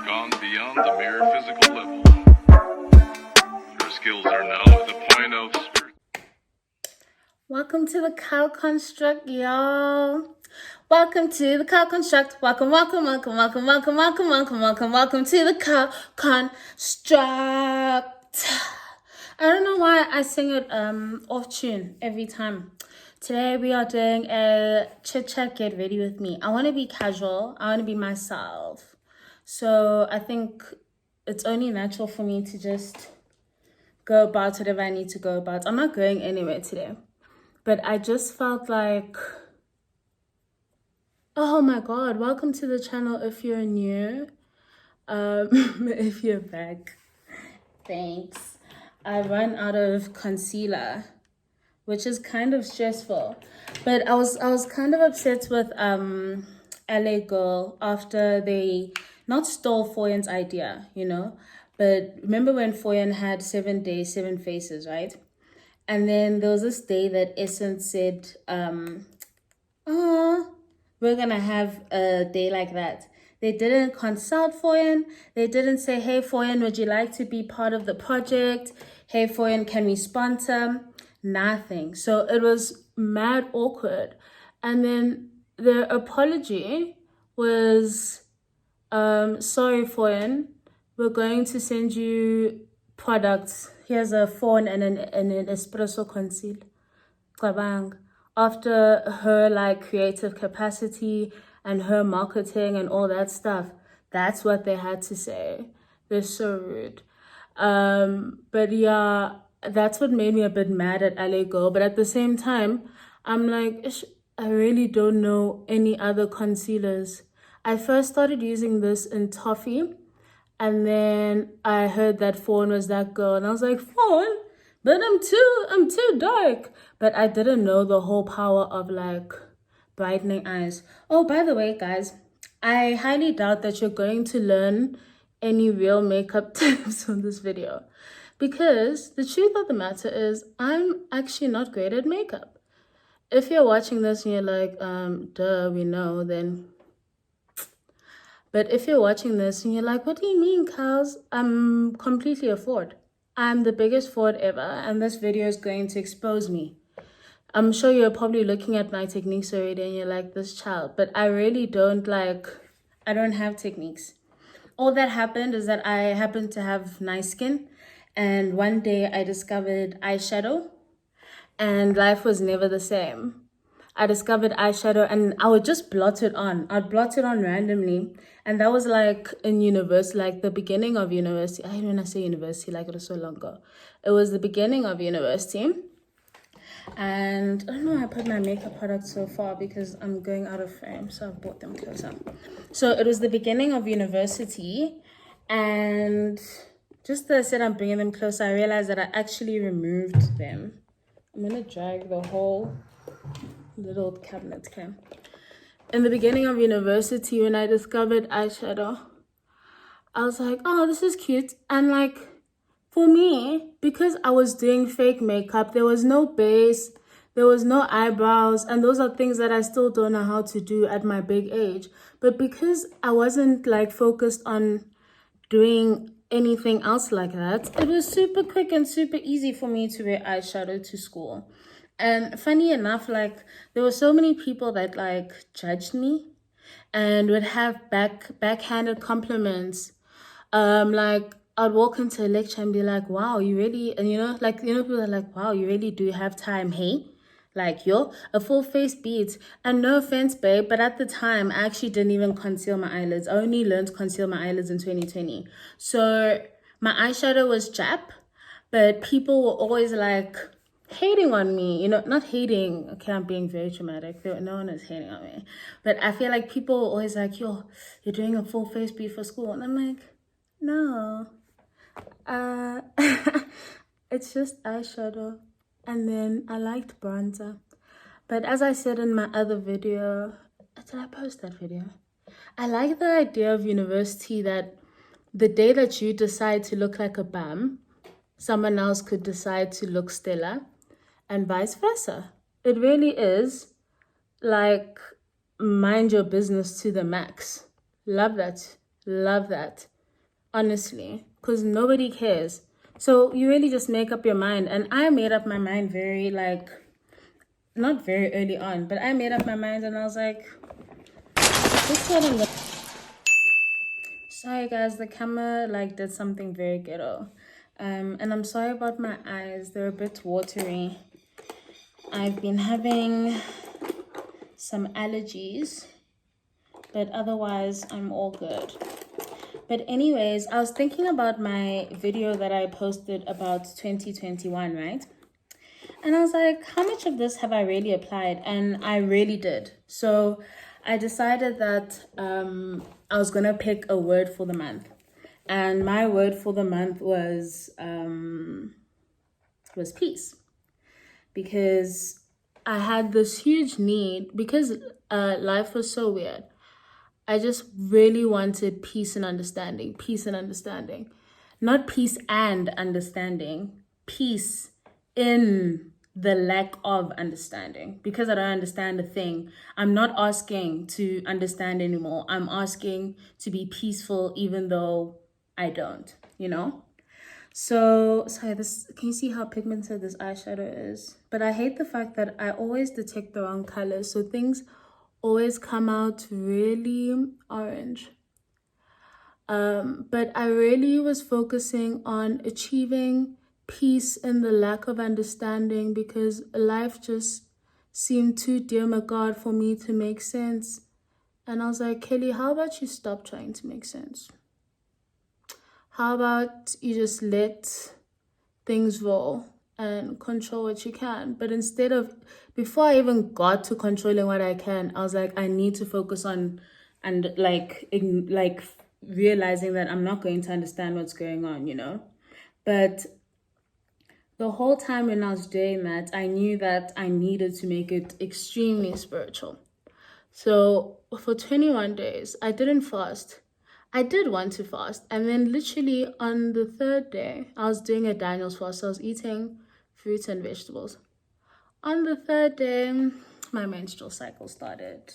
gone beyond the mere physical level. Your skills are now at the point of spirit. Welcome to the Cow Construct, y'all. Welcome to the Cow Construct. Welcome to the Cow Construct. I don't know why I sing it off tune every time. Today we are doing a chit chat, get ready with me. I want to be casual. I want to be myself. So I think it's only natural for me to just go about whatever I need to go about. I'm not going anywhere today. But I just felt like, oh my God, welcome to the channel if you're new. If you're back, thanks. I ran out of concealer, which is kind of stressful. But I was kind of upset with LA Girl after they not stole Foyen's idea, you know. But remember when Foyen had 7 days, 7 faces, right? And then there was this day that Essence said, we're going to have a day like that. They didn't consult Foyen. They didn't say, hey, Foyen, would you like to be part of the project? Hey, Foyen, can we sponsor? Nothing. So it was mad awkward. And then their apology was, sorry, Foyen, we're going to send you products. Here's a phone and an espresso conceal. Qabang. After her like creative capacity and her marketing and all that stuff, that's what they had to say. They're so rude. But yeah, that's what made me a bit mad at LA Girl. But at the same time, I'm like, I really don't know any other concealers. I first started using this in Toffee. And then I heard that Fawn was that girl. And I was like, Fawn? But I'm too dark. But I didn't know the whole power of like brightening eyes. Oh, by the way, guys, I highly doubt that you're going to learn any real makeup tips on this video. Because the truth of the matter is I'm actually not great at makeup. If you're watching this and you're like, duh, we know, then... But if you're watching this and you're like, what do you mean, Cows? I'm completely a fraud. I'm the biggest fraud ever, and this video is going to expose me. I'm sure you're probably looking at my techniques already and you're like, this child. But I really don't I don't have techniques. All that happened is that I happened to have nice skin, and one day I discovered eyeshadow, and life was never the same. I discovered eyeshadow and I would just blot it on. I'd blot it on randomly. And that was like in university, like the beginning of university. I don't want to say university, like it was so long ago. It was the beginning of university. And I don't know, I put my makeup products so far because I'm going out of frame. So I've brought them closer. So it was the beginning of university. And just as I said I'm bringing them closer, I realized that I actually removed them. I'm going to drag the whole little cabinet came. In the beginning of university, when I discovered eyeshadow, I was like, oh, this is cute. And like, for me, because I was doing fake makeup, there was no base, there was no eyebrows, and those are things that I still don't know how to do at my big age. But because I wasn't like focused on doing anything else like that, it was super quick and super easy for me to wear eyeshadow to school. And funny enough, like there were so many people that like judged me and would have backhanded compliments. Like I'd walk into a lecture and be like, wow, you really, and people are like, wow, you really do have time, hey? Like, yo, a full face beat. And no offense, babe, but at the time, I actually didn't even conceal my eyelids. I only learned to conceal my eyelids in 2020. So my eyeshadow was Jap, but people were always like hating on me, not hating. Okay, I'm being very dramatic. No one is hating on me. But I feel like people were always like, yo, you're doing a full face beat for school. And I'm like, no. It's just eyeshadow. And then I liked bronzer. But as I said in my other video, did I post that video? I like the idea of university that the day that you decide to look like a bum, someone else could decide to look stellar, and vice versa. It really is like mind your business to the max. Love that. Love that. honestly, because nobody cares. So you really just make up your mind. And I made up my mind very, like, not very early on, but I made up my mind and I was like, this is what I'm gonna. Sorry guys, the camera like did something very ghetto. And I'm sorry about my eyes, they're a bit watery. I've been having some allergies, but otherwise I'm all good. But anyways, I was thinking about my video that I posted about 2021, right? And I was like, how much of this have I really applied? And I really did. So I decided that I was going to pick a word for the month. And my word for the month was peace. Because I had this huge need, because life was so weird. I just really wanted peace and understanding, peace and understanding. Not peace and understanding, peace in the lack of understanding. Because I don't understand a thing, I'm not asking to understand anymore. I'm asking to be peaceful even though I don't, you know? So, sorry, can you see how pigmented this eyeshadow is? But I hate the fact that I always detect the wrong colors. So things always come out really orange. But I really was focusing on achieving peace in the lack of understanding, because life just seemed too dear my God for me to make sense. And I was like, Kelly, how about you stop trying to make sense? How about you just let things roll and control what you can? But instead of, before I even got to controlling what I can, I was like, I need to focus on, and like realizing that I'm not going to understand what's going on, you know? But the whole time when I was doing that, I knew that I needed to make it extremely spiritual. So for 21 days, I didn't fast. I did want to fast. And then literally on the third day, I was doing a Daniel's fast. So I was eating fruits and vegetables. On the third day, my menstrual cycle started.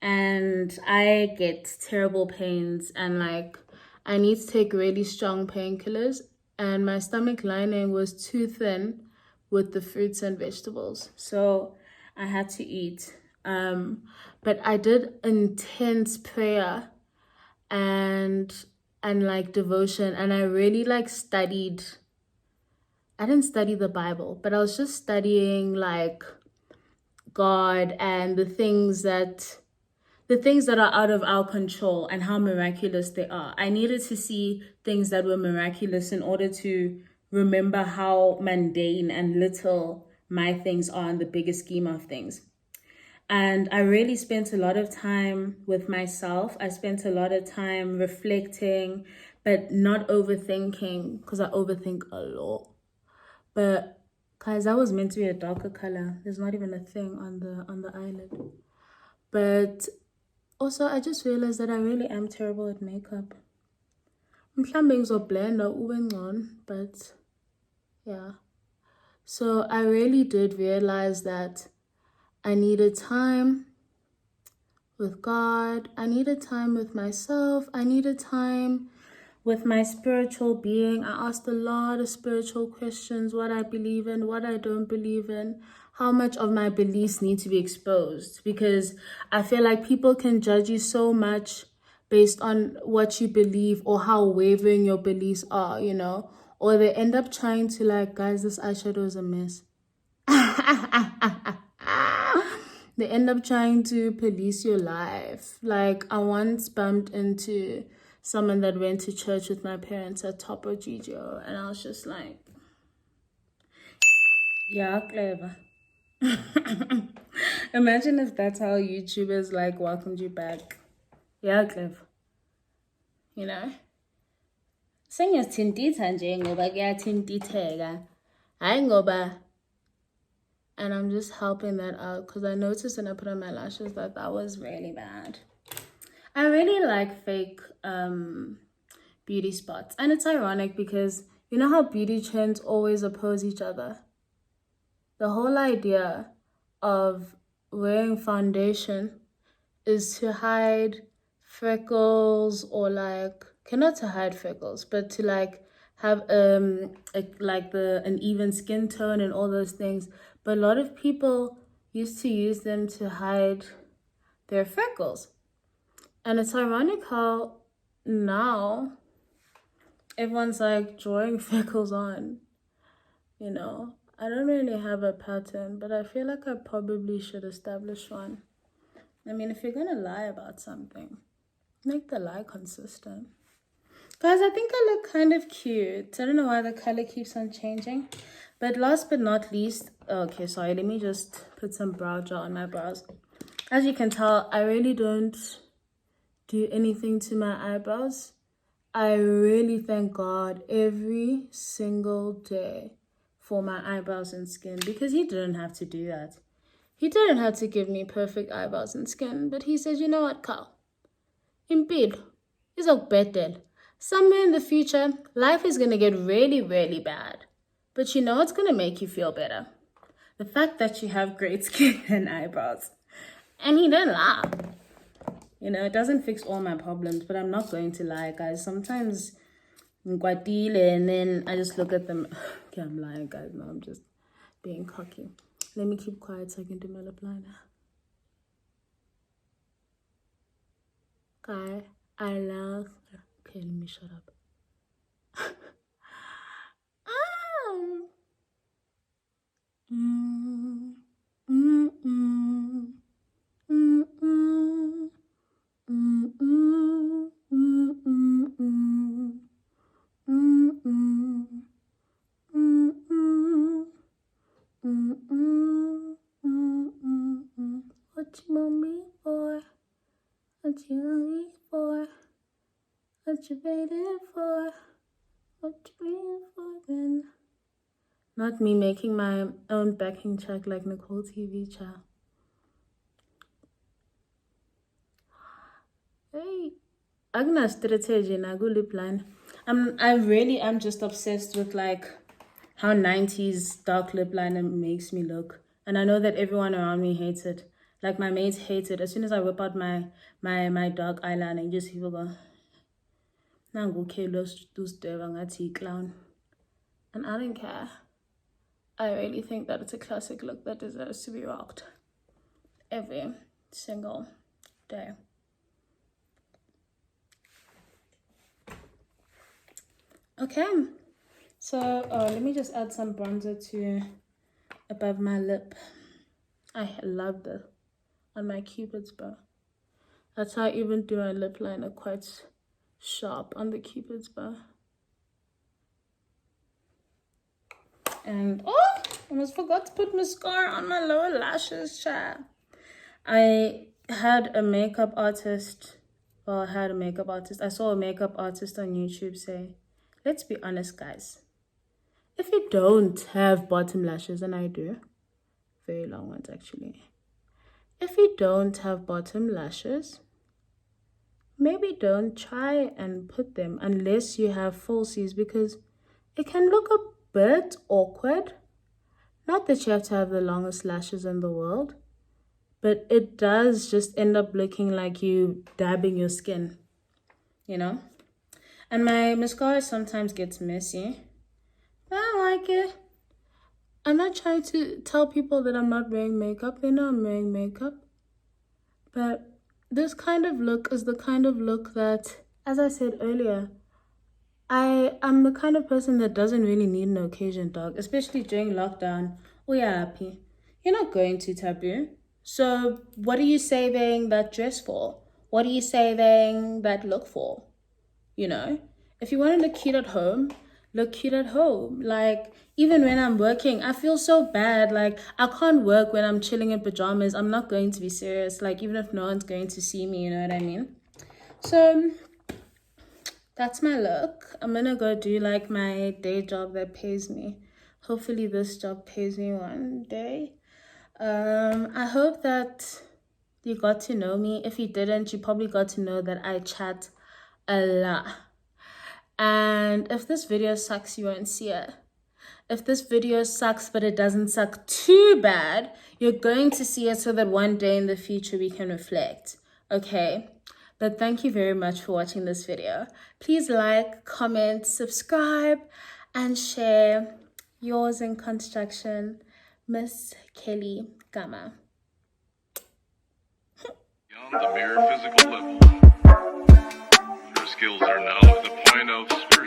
And I get terrible pains, and like I need to take really strong painkillers. And my stomach lining was too thin with the fruits and vegetables. So I had to eat. But I did intense prayer and like devotion, and I really like studied. I didn't study the Bible, but I was just studying like God and the things that are out of our control and how miraculous they are. I needed to see things that were miraculous in order to remember how mundane and little my things are in the bigger scheme of things. And I really spent a lot of time with myself. I spent a lot of time reflecting, but not overthinking, because I overthink a lot. But guys, that was meant to be a darker color. There's not even a thing on the eyelid. But also, I just realized that I really am terrible at makeup. Mhlambe ngizoblenda ube ngcono, but yeah. So I really did realize that I needed time with God. I needed time with myself. I needed time with my spiritual being. I asked a lot of spiritual questions: what I believe in, what I don't believe in, how much of my beliefs need to be exposed. Because I feel like people can judge you so much based on what you believe or how wavering your beliefs are, you know? Or they end up trying to like, guys, this eyeshadow is a mess. They end up trying to police your life. Like, I once bumped into someone that went to church with my parents at Topo Gigio, and I was just like, yeah, clever. Imagine if that's how YouTubers like welcomed you back. Yeah, clever. You know? Sengiyathintitha nje ngoba kuyathintitheka. Hayi ngoba. And I'm just helping that out because I noticed when I put on my lashes that was really bad. I really like fake beauty spots. And it's ironic because you know how beauty trends always oppose each other? The whole idea of wearing foundation is to hide freckles or like Okay, not to hide freckles, but to like have an even skin tone and all those things. But a lot of people used to use them to hide their freckles. And it's ironic how now everyone's like drawing freckles on, you know. I don't really have a pattern, but I feel like I probably should establish one. I mean, if you're gonna lie about something, make the lie consistent. Guys, I think I look kind of cute. I don't know why the color keeps on changing. But last but not least, okay, sorry, let me just put some brow gel on my brows. As you can tell, I really don't do anything to my eyebrows. I really thank God every single day for my eyebrows and skin, because he didn't have to do that. He didn't have to give me perfect eyebrows and skin, but he says, you know what, Carl? Impede is a better. Somewhere in the future, life is going to get really, really bad. But you know what's going to make you feel better? The fact that you have great skin and eyebrows. And he didn't lie. You know, it doesn't fix all my problems, but I'm not going to lie, guys. Sometimes and then I just look at them. Okay, I'm lying, guys. No, I'm just being cocky. Let me keep quiet so I can do my lip liner. Guy, I love. Okay, let me shut up. What you want me for? What you want me for? What you waiting for? What you waiting for then? Not me making my own backing track like Nicole TV child. Hey, Agnes strategy na go lip line. I really am just obsessed with like how 90s dark lip liner makes me look. And I know that everyone around me hates it. Like my mates hate it. As soon as I whip out my dark eyeliner, you just people go, nangu kelos tu clown. And I don't care. I really think that it's a classic look that deserves to be rocked every single day. Okay, so let me just add some bronzer to above my lip. I love this on my Cupid's bow. That's how I even do my lip liner quite sharp on the Cupid's bow. And oh, I almost forgot to put mascara on my lower lashes, child. I had a makeup artist. Well, I had a makeup artist. I saw a makeup artist on YouTube say, let's be honest, guys. If you don't have bottom lashes, and I do, very long ones actually. If you don't have bottom lashes, maybe don't try and put them unless you have falsies, because it can look a bit awkward. Not that you have to have the longest lashes in the world, but it does just end up looking like you dabbing your skin, you know? And my mascara sometimes gets messy. But I don't like it. I'm not trying to tell people that I'm not wearing makeup. They know I'm wearing makeup. But this kind of look is the kind of look that, as I said earlier, I'm the kind of person that doesn't really need an occasion, dog. Especially during lockdown. Oh yeah, happy. You're not going to Taboo. So what are you saving that dress for? What are you saving that look for? You know? If you want to look cute at home, look cute at home. Like, even when I'm working, I feel so bad. Like, I can't work when I'm chilling in pajamas. I'm not going to be serious. Like, even if no one's going to see me, you know what I mean? So, that's my look. I'm gonna go do, like, my day job that pays me. Hopefully this job pays me one day. I hope that you got to know me. If you didn't, you probably got to know that I chat a lot. And if this video sucks, you won't see it. If this video sucks, but it doesn't suck too bad, you're going to see it so that one day in the future we can reflect, okay? But thank you very much for watching this video. Please like, comment, subscribe, and share. Yours in construction, Miss Kelly Gama. Beyond the mere physical level, your skills are now at the point of spiritual